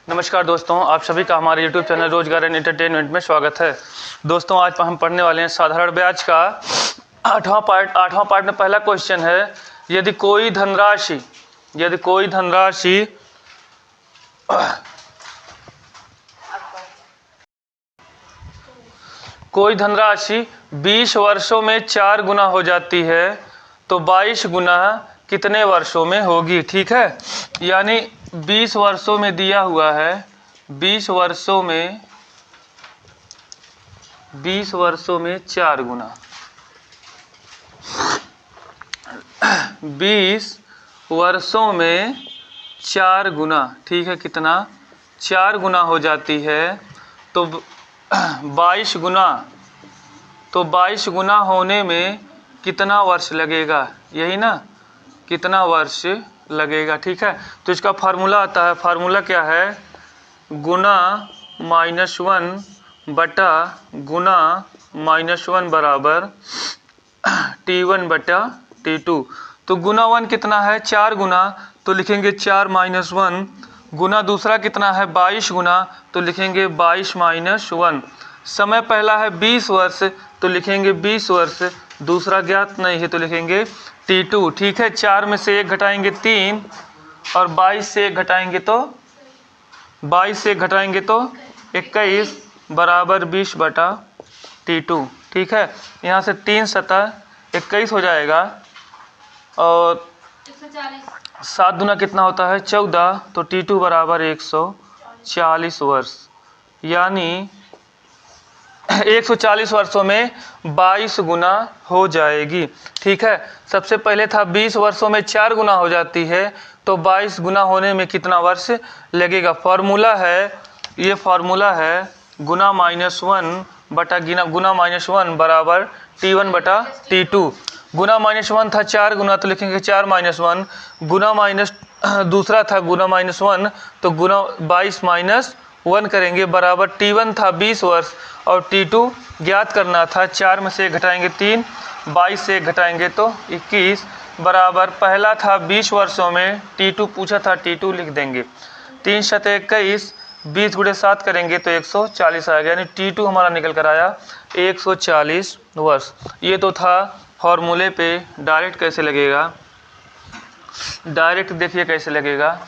नमस्कार दोस्तों, आप सभी का हमारे YouTube चैनल रोजगार एंड एंटरटेनमेंट में स्वागत है। दोस्तों आज हम पढ़ने वाले हैं साधारण ब्याज का आठवां पार्ट में पहला क्वेश्चन है, यदि कोई धनराशि 20 वर्षों में 4 गुना हो जाती है तो 22 गुना कितने वर्षों में होगी। ठीक है, यानी 20 वर्षों में दिया हुआ है, 20 वर्षों में 4 गुना, 20 वर्षों में 4 गुना। ठीक है, कितना 4 गुना हो जाती है तो 22 गुना, तो 22 गुना होने में कितना वर्ष लगेगा, यही ना, कितना वर्ष लगेगा। ठीक है, तो इसका फार्मूला आता है, फार्मूला क्या है, गुना -1 बटा गुना -1 बराबर T1 बटा T2। तो गुना 1 कितना है, 4 गुना, तो लिखेंगे 4 - 1 गुना दूसरा कितना है 22 गुना, तो लिखेंगे 22 - 1। समय पहला है 20 वर्ष, तो लिखेंगे 20 वर्ष, दूसरा ज्ञात नहीं है तो लिखेंगे T2। ठीक है, 4 में से 1 घटाएंगे 3 और 22 से 1 घटाएंगे तो 21 बराबर 20 बटा T2। ठीक है, यहाँ से 3 सतह 21 हो जाएगा और 7 दूना कितना होता है 14, तो T2 बराबर 140 वर्ष, यानी 140 वर्षों में 22 गुना हो जाएगी। ठीक है, सबसे पहले था 20 वर्षों में 4 गुना हो जाती है तो 22 गुना होने में कितना वर्ष लगेगा। फॉर्मूला है, ये फॉर्मूला है गुना -1 बटा गुना -1 बराबर T1 बटा T2। गुना -1 था 4 गुना, तो लिखेंगे 4 - 1 गुना माइनस दूसरा था गुना -1, तो गुना 22 - 1 करेंगे बराबर T1 था 20 वर्ष और T2 ज्ञात करना था। 4 में से 1 घटाएंगे 3, 22 से 1 घटाएंगे तो 21 बराबर, पहला था 20 वर्षों में, T2 पूछा था, T2 लिख देंगे। 3 × 21, 20 × 7 करेंगे तो 140 आएगा, यानी T2 हमारा निकल कर आया 140 वर्ष। ये तो था फॉर्मूले पे। डायरेक्ट कैसे लगेगा, डायरेक्ट देखिए कैसे लगेगा।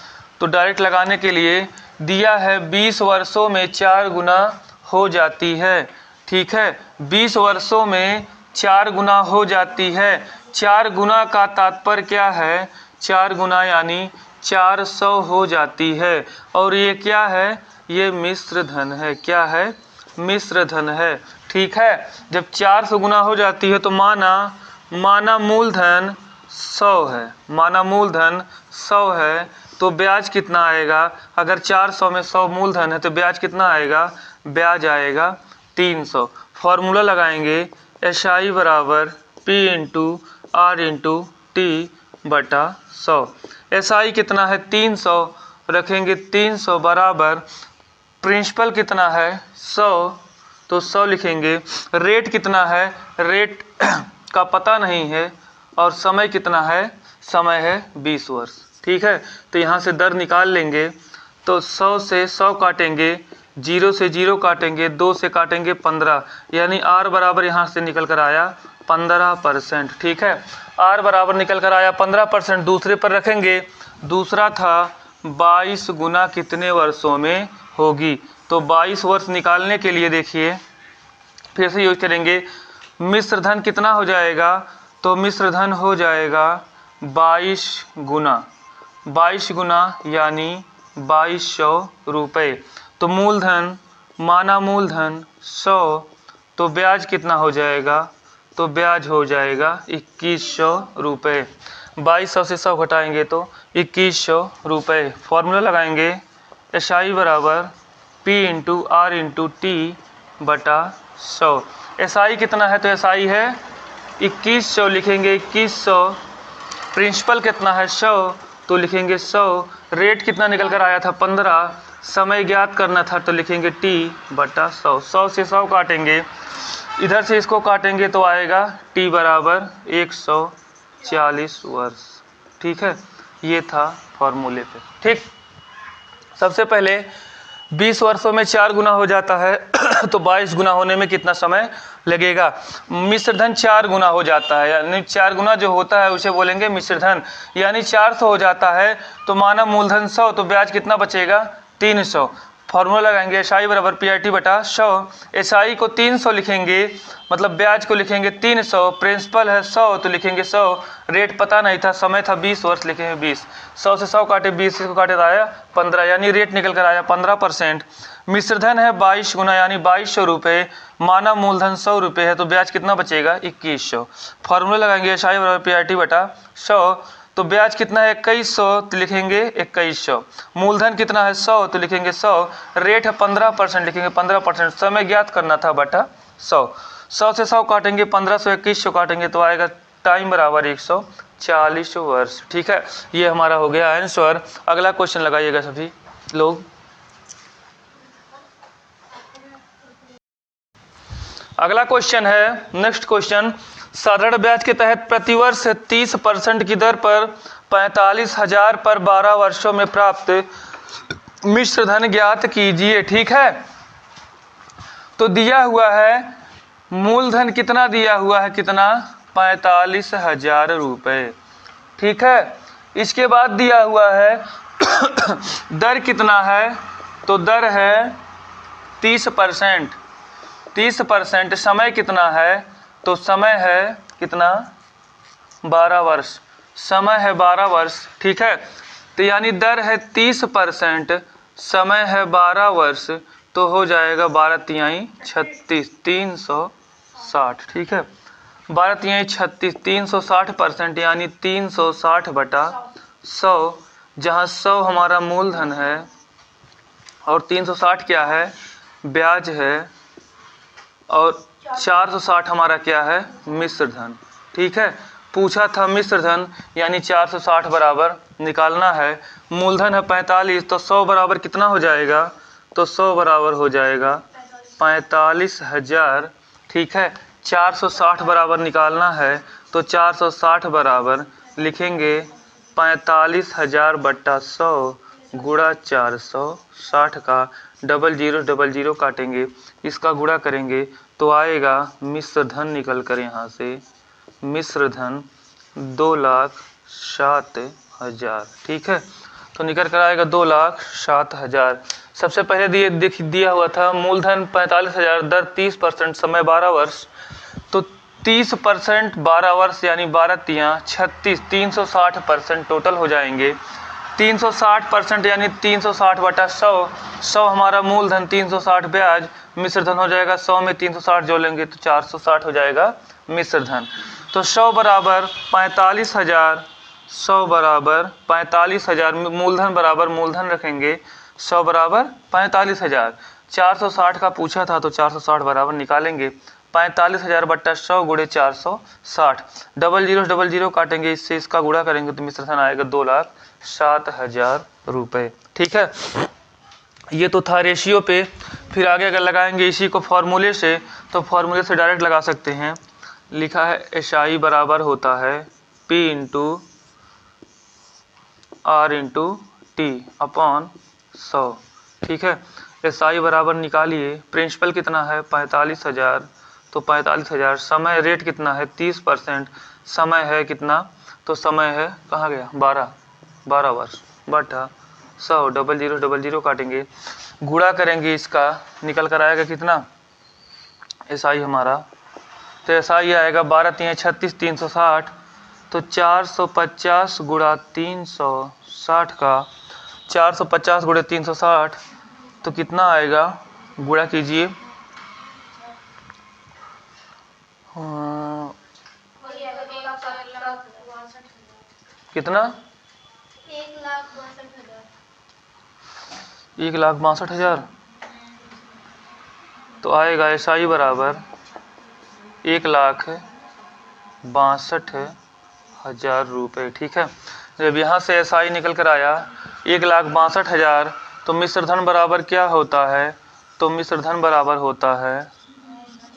तो डायरेक्ट लगाने के लिए दिया है 20 वर्षों में 4 गुना हो जाती है। ठीक है, 20 वर्षों में 4 गुना हो जाती है। 4 गुना का तात्पर्य क्या है, 4 गुना यानी 400 हो जाती है। और ये क्या है, ये मिश्र धन है। क्या है, मिश्र धन है। ठीक है, जब 400 गुना हो जाती है तो माना मूलधन 100 है, माना मूलधन 100 है, तो ब्याज कितना आएगा। अगर 400 में 100 मूलधन है तो ब्याज कितना आएगा, ब्याज आएगा 300। फॉर्मूला लगाएंगे SI बराबर P × R × T बटा 100। SI कितना है 300, रखेंगे 300 बराबर प्रिंसिपल कितना है 100, तो 100 लिखेंगे। रेट कितना है, रेट का पता नहीं है, और समय कितना है, समय है 20 वर्ष। ठीक है, तो यहाँ से दर निकाल लेंगे, तो 100 से 100 काटेंगे, 0 से 0 काटेंगे, 2 से काटेंगे 15, यानी R बराबर यहाँ से निकल कर आया 15%। ठीक है, R बराबर निकल कर आया 15%। दूसरे पर रखेंगे, दूसरा था 22 गुना कितने वर्षों में होगी। तो 22 वर्ष निकालने के लिए देखिए फिर से यूज करेंगे, मिश्र धन कितना हो जाएगा, तो मिश्र धन हो जाएगा 22 गुना यानी 2200 रुपये। तो मूलधन, माना मूलधन 100, तो ब्याज कितना हो जाएगा, तो ब्याज हो जाएगा 2100 रुपये। 2200 से 100 घटाएंगे तो 2100 रुपये। फॉर्मूला लगाएंगे SI बराबर P × R × T बटा 100। SI कितना है, तो SI है 2100, लिखेंगे 2100। प्रिंसिपल कितना है 100, तो लिखेंगे 100। रेट कितना निकल कर आया था 15, समय ज्ञात करना था तो लिखेंगे T बटा 100। 100 से 100 काटेंगे, इधर से इसको काटेंगे तो आएगा T बराबर 140 वर्ष। ठीक है, ये था फॉर्मूले पे। ठीक, सबसे पहले 20 वर्षों में 4 गुना हो जाता है तो 22 गुना होने में कितना समय लगेगा। मिश्र धन 4 गुना हो जाता है, यानी 4 गुना जो होता है उसे बोलेंगे मिश्र धन। यानी 400 हो जाता है तो माना मूलधन 100, तो ब्याज कितना बचेगा 300। फॉर्मूला लगाएंगे एसआई बराबर पीआरटी बटा 100। एसआई को 300 लिखेंगे, मतलब ब्याज को लिखेंगे 300, प्रिंसिपल है 100 तो लिखेंगे 100, रेट पता नहीं था, समय था 20 वर्ष, लिखेंगे 20। 100 से 100 काटे 20 को काटे तो आया 15, यानी रेट निकल कर आया 15%। मिश्रधन है 22 गुना यानी 2200 रुपये, माना मूलधन 100 रुपये है तो ब्याज कितना बचेगा 2100। फॉर्मूला लगाएंगे एसआई बराबर पीआरटी बटा 100, तो ब्याज कितना है 2100 तो लिखेंगे 2100। मूलधन कितना है 100 तो लिखेंगे 100, रेट है 15% लिखेंगे 15%, समय ज्ञात करना था बटा 100। 100 से 100 काटेंगे 1500, 2100 काटेंगे तो आएगा टाइम बराबर 140 वर्ष। ठीक है, ये हमारा हो गया आंसर। अगला क्वेश्चन लगाइएगा सभी लोग। अगला क्वेश्चन है, नेक्स्ट क्वेश्चन, साधारण ब्याज के तहत प्रतिवर्ष 30% की दर पर 45,000 पर 12 वर्षों में प्राप्त मिश्र धन ज्ञात कीजिए। ठीक है, तो दिया हुआ है मूलधन कितना दिया हुआ है, कितना 45,000 रुपये। ठीक है, इसके बाद दिया हुआ है दर कितना है, तो दर है 30%। 30%। समय कितना है, तो समय है कितना 12 वर्ष, समय है 12 वर्ष। ठीक है, तो यानी दर है 30%, समय है 12 वर्ष, तो हो जाएगा 12 तिहाई 36, 360। ठीक है, 12 तिहाई 36, 360%, यानी 360 बटा 100, जहाँ 100 हमारा मूलधन है और 360 क्या है ब्याज है, और 460 हमारा क्या है मिश्र धन। ठीक है, पूछा था मिश्र धन, यानी 460 बराबर निकालना है। मूलधन है 45, तो 100 बराबर कितना हो जाएगा, तो 100 बराबर हो जाएगा 45,000। ठीक है, 460 बराबर निकालना है, तो 460 बराबर लिखेंगे 45,000 बट्टा 100 गुणा 460 का डबल जीरो काटेंगे, इसका गुणा करेंगे तो आएगा मिश्र धन निकल कर यहाँ से मिश्र धन 2,07,000। ठीक है, तो निकल कर आएगा 2,07,000। सबसे पहले दिया हुआ था मूलधन 45,000, दर 30%, समय 12 वर्ष, तो 30% 12 वर्ष यानी 12 तिहाई 36, 360% टोटल हो जाएंगे। 360% यानी 360 बटा 100, 100 हमारा मूलधन, 360 ब्याज, मिश्र धन हो जाएगा 100 में 360 जोड़ लेंगे तो 460 हो जाएगा मिश्र धन। तो 100 बराबर 45,000, 100 बराबर 45,000, मूलधन बराबर मूलधन रखेंगे, 100 बराबर 45,000। 460 का पूछा था तो 460 बराबर निकालेंगे, 45,000 बट्टा 100 गुणे 460, डबल जीरो काटेंगे, इससे इसका गुणा करेंगे तो मिश्र धन आएगा 2,07,000 रुपये। ठीक है, ये तो था रेशियो पे। फिर आगे अगर लगाएंगे इसी को फॉर्मूले से, तो फॉर्मूले से डायरेक्ट लगा सकते हैं। लिखा है एसआई बराबर होता है P into R into T upon 100। ठीक है, एसआई बराबर निकालिए, प्रिंसिपल कितना है 45,000, तो 45,000, समय रेट कितना है 30%, समय है कितना, तो समय है कहाँ गया 12 वर्ष बटा 100, डबल जीरो काटेंगे, गुणा करेंगे, इसका निकल कर आएगा कितना एसआई हमारा, तो एसआई आएगा 12 तिहाई 36, 360, तो 450 गुणा 360 का 450 गुणे 360 तो कितना आएगा, गुणा कीजिए, कितना 1,62,000, तो आएगा एसआई बराबर 1,62,000 रुपये। ठीक है, जब यहाँ से एसआई निकल कर आया 1,62,000, तो मिश्र धन बराबर क्या होता है, तो मिश्र धन बराबर होता है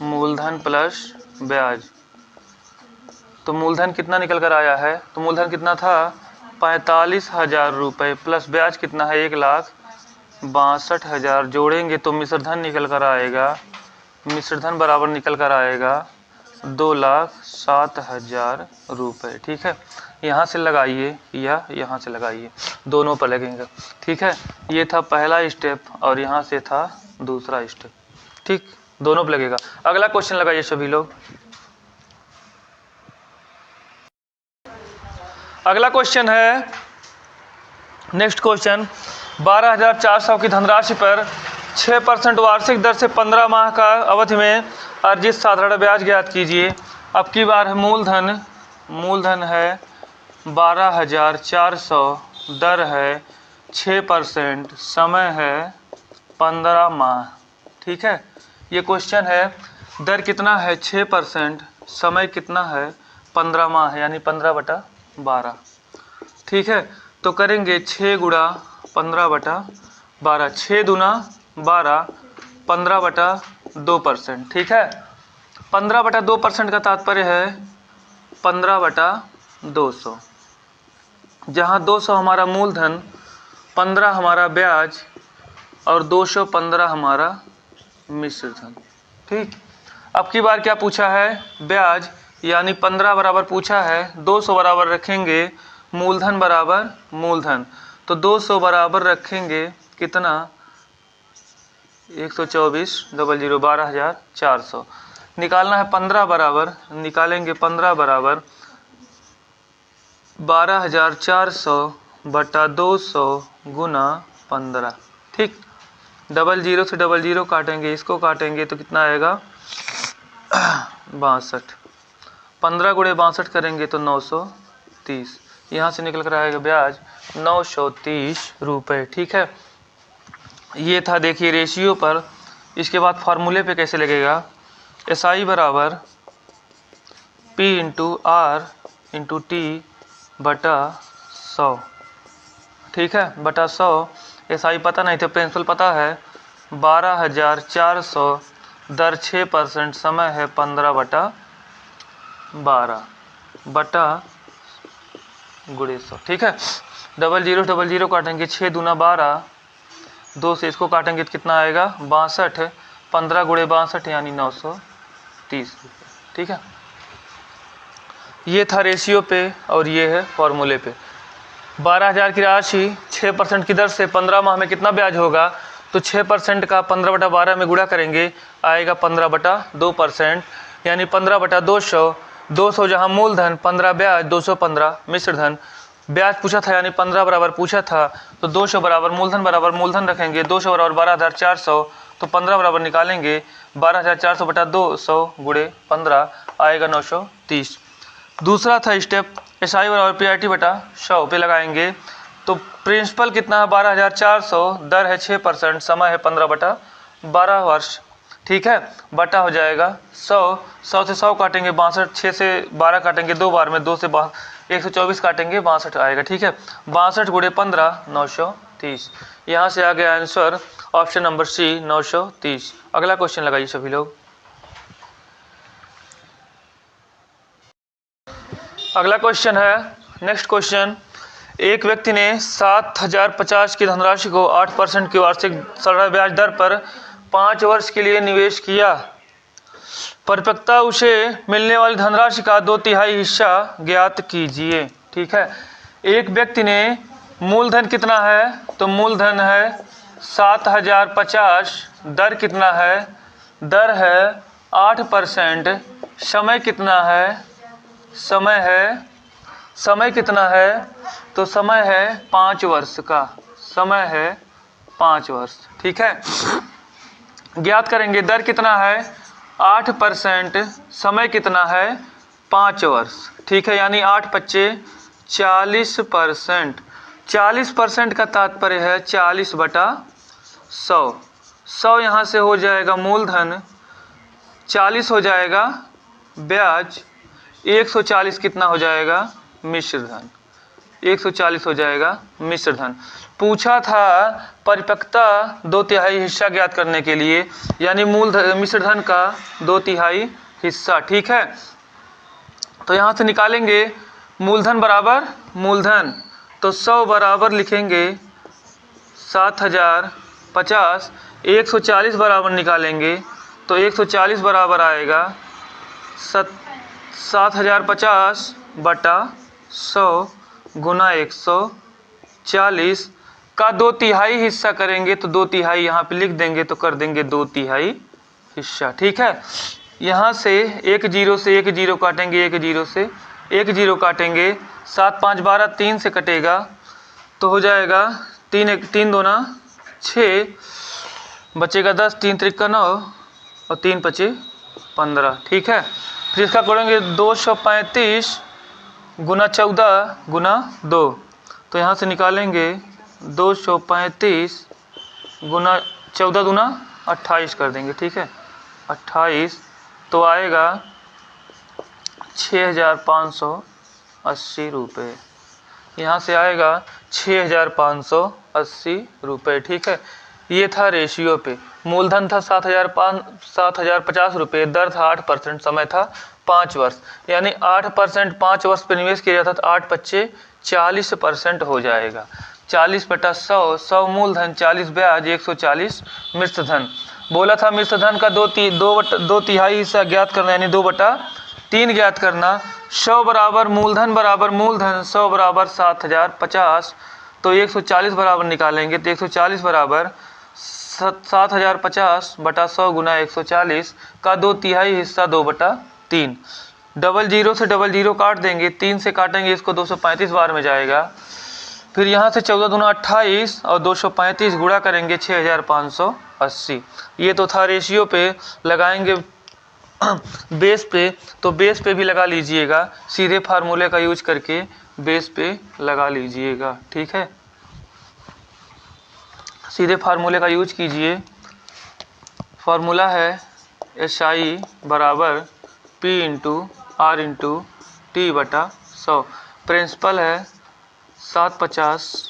मूलधन प्लस ब्याज। तो मूलधन कितना निकल कर आया है, तो मूलधन कितना था 45,000 रुपये, प्लस ब्याज कितना है 62,000 जोड़ेंगे तो मिश्र धन निकल कर आएगा, मिश्र धन बराबर निकल कर आएगा 2,07,000 रुपये। ठीक है, यहाँ से लगाइए या यहाँ से लगाइए, दोनों पर लगेंगे। ठीक है, ये था पहला स्टेप और यहाँ से था दूसरा स्टेप। ठीक, दोनों पर लगेगा। अगला क्वेश्चन लगाइए सभी लोग। अगला क्वेश्चन है, नेक्स्ट क्वेश्चन, 12,400 की धनराशि पर 6% वार्षिक दर से 15 माह का अवधि में अर्जित साधारण ब्याज ज्ञात कीजिए। अब की बार है मूलधन है 12,400, दर है 6%, समय है 15 माह। ठीक है, ये क्वेश्चन है, दर कितना है 6%, समय कितना है 15 माह यानी 15/12। ठीक है, तो करेंगे 6 गुणा 15/12, 6 दूना 12, 15/2%। ठीक है, 15/2% का तात्पर्य है 15/200, जहाँ 200 हमारा मूलधन, 15 हमारा ब्याज और 215 हमारा मिश्र धन। ठीक, अब की बार क्या पूछा है, ब्याज, यानी 15 बराबर पूछा है, 200 बराबर रखेंगे मूलधन बराबर मूलधन, तो 200 बराबर रखेंगे कितना, 124,000, 12,400 निकालना है। 15 बराबर निकालेंगे, 15 बराबर 12,400 बटा 200 गुना 15। ठीक, 00 से 00 काटेंगे, इसको काटेंगे तो कितना आएगा 62, 15 गुणे 62 करेंगे तो 930, यहाँ से निकल कर आएगा ब्याज 930 रुपये। ठीक है, ये था देखिए रेशियो पर। इसके बाद फार्मूले पे कैसे लगेगा, SI बराबर P into R into T बटा 100। ठीक है, बटा 100। SI पता नहीं थे, प्रिंसिपल पता है, 12,400, दर 6%, समय है 15/12 बटा गुणे 100। ठीक है, 00 काटेंगे, 6 दूना 12, 2 से इसको काटेंगे तो कितना आएगा 62, 15 गुणे 62 यानी 930 रुपये। ठीक है, ये था रेशियो पे और ये है फॉर्मूले पे। 12,000 की राशि 6% की दर से 15 माह में कितना ब्याज होगा, तो 6% का 15/12 में गुणा करेंगे, आएगा 15/2%, यानी 15/200। 200 जहाँ मूलधन, 15 ब्याज, 215 मिश्र धन। ब्याज पूछा था यानी 15 बराबर पूछा था, तो 200 बराबर मूलधन रखेंगे, 200 बराबर 12,400, तो 15 बराबर निकालेंगे, 12,400 बटा 200 गुणे 15 आएगा 930। दूसरा था स्टेप, SI बराबर PRT बटा 100 पे लगाएंगे, तो प्रिंसिपल कितना है 12,400, दर है 6%, समय है 15/12 वर्ष। ठीक है, बटा हो जाएगा 100 से 100 काटेंगे 62, 6 से 12 काटेंगे 2 बार में, 2 से 124 काटेंगे 62 आएगा। ठीक है, 62 गुणे 15 930। यहाँ से आ गया आंसर ऑप्शन नंबर C 930। अगला क्वेश्चन लगाइए सभी लोग। अगला क्वेश्चन है, नेक्स्ट क्वेश्चन, एक व्यक्ति ने 7,050 की धनराशि को 8% की वार्षिक सरल ब्याज दर पर 5 वर्ष के लिए निवेश किया। परिपक्वता उसे मिलने वाली धनराशि का 2/3 हिस्सा ज्ञात कीजिए। ठीक है, एक व्यक्ति ने मूलधन कितना है, तो मूलधन है 7,050, दर कितना है, दर है 8%, समय कितना है, समय कितना है, तो समय है 5 वर्ष का, समय है 5 वर्ष। ठीक है, ज्ञात करेंगे, दर कितना है 8%, समय कितना है 5 वर्ष। ठीक है, यानी 8×5 40%। 40% का तात्पर्य है 40/100। 100 यहाँ से हो जाएगा मूलधन, 40 हो जाएगा ब्याज, 140 कितना हो जाएगा मिश्र धन, 140 हो जाएगा मिश्र धन। पूछा था परिपक्वता 2/3 हिस्सा ज्ञात करने के लिए, यानी मिश्र धन का 2/3 हिस्सा। ठीक है, तो यहाँ से निकालेंगे मूलधन बराबर मूलधन, तो 100 बराबर लिखेंगे 7,000 50, 140 बराबर निकालेंगे तो 140 बराबर आएगा 7050 बटा 100 गुना 140 का 2/3 हिस्सा करेंगे तो 2/3 यहाँ पे लिख देंगे तो कर देंगे 2/3 हिस्सा। ठीक है, यहाँ से एक जीरो से एक जीरो काटेंगे, एक जीरो से एक जीरो काटेंगे, 7 5 12 3 से कटेगा तो हो जाएगा 3 दूना 6, बचेगा 10, 3 त्रिका 9 और 3 पचे 15। ठीक है, फिर इसका करेंगे 235 गुना 14 गुना 2, तो यहाँ से निकालेंगे 235 गुना 14 दूना 28 कर देंगे। ठीक है, 28 तो आएगा 6580 रुपये, यहाँ से आएगा 6580 रुपये। ठीक है, ये था रेशियो पे। मूलधन था 7050 रुपये, दर था 8%, समय था 5 वर्ष, यानी 8% 5 वर्ष पे निवेश किया जाता तो 8 पच्चे 40% हो जाएगा। 40 बटा 100, 100 मूलधन, 40 ब्याज, 140 मिश्रधन। बोला था मिश्रधन का 2/3 हिस्सा ज्ञात करना, यानी 2/3 ज्ञात करना। 100 बराबर मूलधन 100 बराबर 7050, तो 140 बराबर निकालेंगे तो 140 बराबर 7050 बटा 100 गुना 140 का 2/3 हिस्सा 2/3। डबल जीरो से डबल जीरो काट देंगे, 3 से काटेंगे इसको 235 बार में जाएगा। फिर यहाँ से 14 दूना 28 और 235 गुणा करेंगे 6580। ये तो था रेशियो पे। लगाएंगे बेस पे, तो बेस पे भी लगा लीजिएगा, सीधे फार्मूले का यूज करके बेस पे लगा लीजिएगा। ठीक है, सीधे फार्मूले का यूज कीजिए। फार्मूला है SI बराबर P into R into T बटा 100। प्रिंसिपल है 750,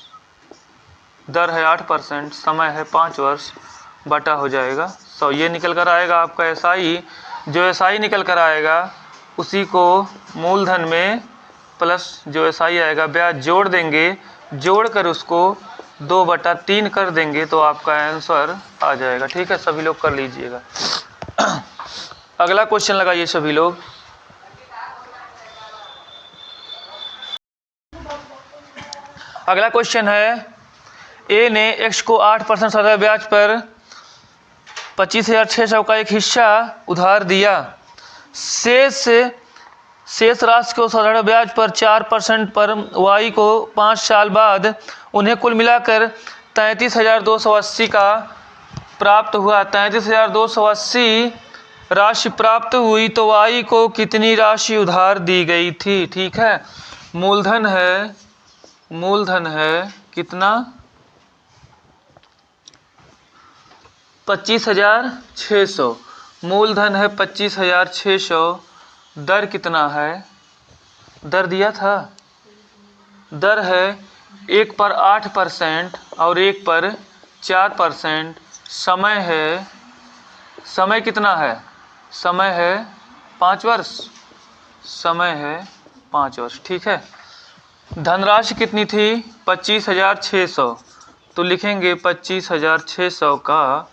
दर है 8%, समय है 5 वर्ष, बटा हो जाएगा 100। ये निकल कर आएगा आपका SI। जो SI निकल कर आएगा उसी को मूलधन में प्लस जो SI आएगा ब्याज जोड़ देंगे, जोड़ कर उसको 2/3 कर देंगे तो आपका आंसर आ जाएगा। ठीक है, सभी लोग कर लीजिएगा। अगला क्वेश्चन लगाइए सभी लोग। अगला क्वेश्चन है, ए ने x को 8% सदर ब्याज पर 25,600 का एक हिस्सा उधार दिया। शेष राशि को साधारण ब्याज पर 4% पर y को 5 साल बाद उन्हें कुल मिलाकर 33,280 का प्राप्त हुआ। 33,280 राशि प्राप्त हुई तो y को कितनी राशि उधार दी गई थी। ठीक है, मूलधन है कितना, 25,600। मूलधन है 25,600। दर कितना है, दर दिया था, दर है 1 पर 8% और 1 पर 4%। समय कितना है, समय है 5 वर्ष, समय है 5 वर्ष। ठीक है, धनराशि कितनी थी 25,600, तो लिखेंगे 25,600 का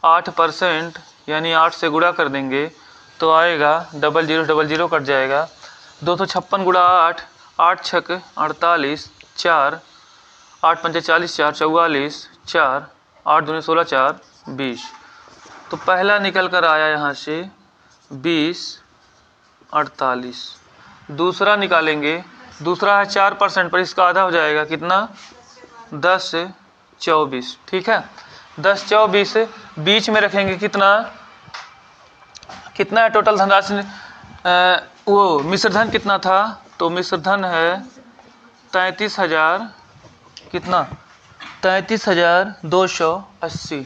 8% यानी 8 से गुणा कर देंगे तो आएगा, डबल जीरो कट जाएगा, 256 गुणा 8, 8 छक 48, 4 8 पंचे 40, 4 44, 4 8 दूनी 16, 4 20। तो पहला निकल कर आया यहाँ से 20 48। दूसरा निकालेंगे, दूसरा है 4% पर, इसका आधा हो जाएगा कितना 10 24। ठीक है, 10 24 बीच में रखेंगे कितना है टोटल धनराशि। वो मिश्रधन कितना था, तो मिश्रधन है 33,000 कितना 33,280।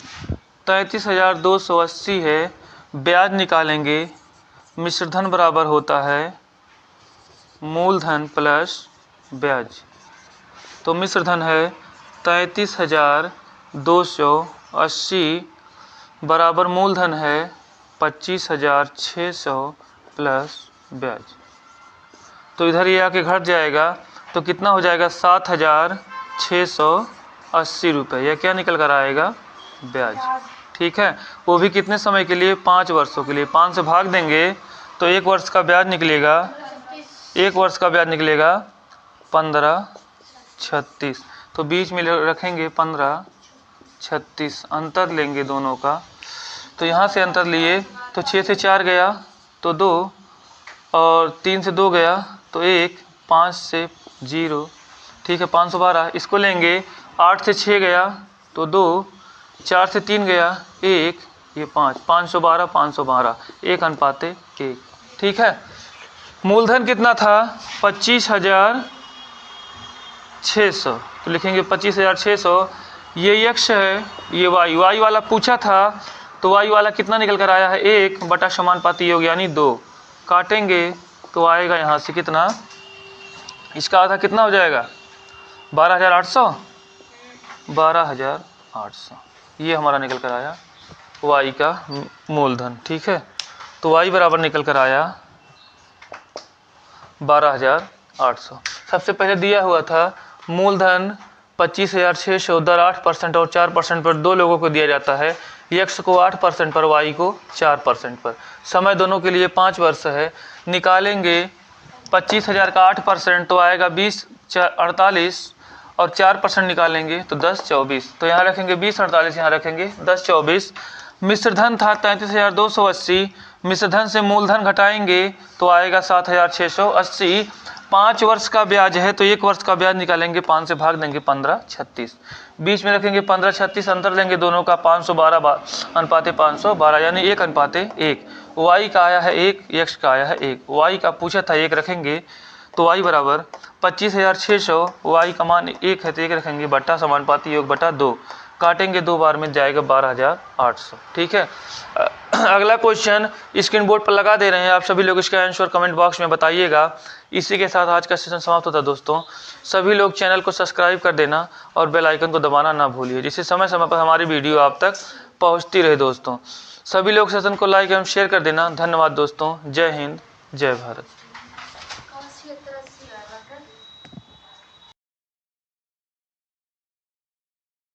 33,280 है। ब्याज निकालेंगे, मिश्रधन बराबर होता है मूलधन प्लस ब्याज, तो मिश्रधन है 33,280 बराबर मूलधन है 25,600 प्लस ब्याज। तो इधर ये आके घट जाएगा तो कितना हो जाएगा 7,680 रुपये। यह क्या निकल कर आएगा ब्याज। ठीक है, वो भी कितने समय के लिए? 5 वर्षों के लिए। 5 से भाग देंगे तो 1 वर्ष का ब्याज निकलेगा, 1 वर्ष का ब्याज निकलेगा 1536। तो बीच में रखेंगे 1536, अंतर लेंगे दोनों का। तो यहाँ से अंतर लिए तो 6 से 4 गया तो 2, और 3 से 2 गया तो 1, 5 से 0। ठीक है, 512। इसको लेंगे, 8 से 6 गया तो 2, 4 से 3 गया 1, ये 5, 512, 512, 1:1। ठीक है, मूलधन कितना था? 25,600। तो लिखेंगे 25,600। ये x है, ये y वाला पूछा था, तो y वाला कितना निकल कर आया है? 1 बटा समानुपाती योग यानी 2। काटेंगे तो आएगा यहाँ से कितना? इसका आधा कितना हो जाएगा? 12,800। 12,800 ये हमारा निकल कर आया y का मूलधन। ठीक है, तो y बराबर निकल कर आया 12,800। सबसे पहले दिया हुआ था मूलधन 25,600, दर 8% और 4% पर 2 लोगों को दिया जाता है। x को 8% पर, y को 4% पर। समय दोनों के लिए 5 वर्ष है। निकालेंगे 25,000 का 8% तो आएगा 20, 48, और 4% निकालेंगे तो 10, 24। तो यहाँ रखेंगे 20, 48, यहाँ रखेंगे 10, 24। मिश्रधन था 33,280। मिश्रधन से मूलधन घटाएंगे तो आएगा 7,680। 5 वर्ष का ब्याज है तो 1 वर्ष का ब्याज निकालेंगे, 5 से भाग देंगे 1536। बीच में रखेंगे 1536, अंतर लेंगे दोनों का 512 अनुपाते 512 यानी 1:1। y का आया है 1, x का आया है 1। y का पूछा था 1 रखेंगे तो y बराबर 25,600, y का मान 1 है तो 1 रखेंगे बटा समानुपाती योग बटा 2। काटेंगे 2 बार में जाएगा 12,800। ठीक है, अगला क्वेश्चन स्क्रीन बोर्ड पर लगा दे रहे हैं, आप सभी लोग इसका आंसर कमेंट बॉक्स में बताइएगा। इसी के साथ आज का सेशन समाप्त होता है दोस्तों। सभी लोग चैनल को सब्सक्राइब कर देना और बेल आइकन को दबाना ना भूलिए, जिससे समय समय पर हमारी वीडियो आप तक पहुंचती रहे दोस्तों। सभी लोग सेशन को लाइक एवं शेयर कर देना। धन्यवाद दोस्तों। जय हिंद, जय भारत।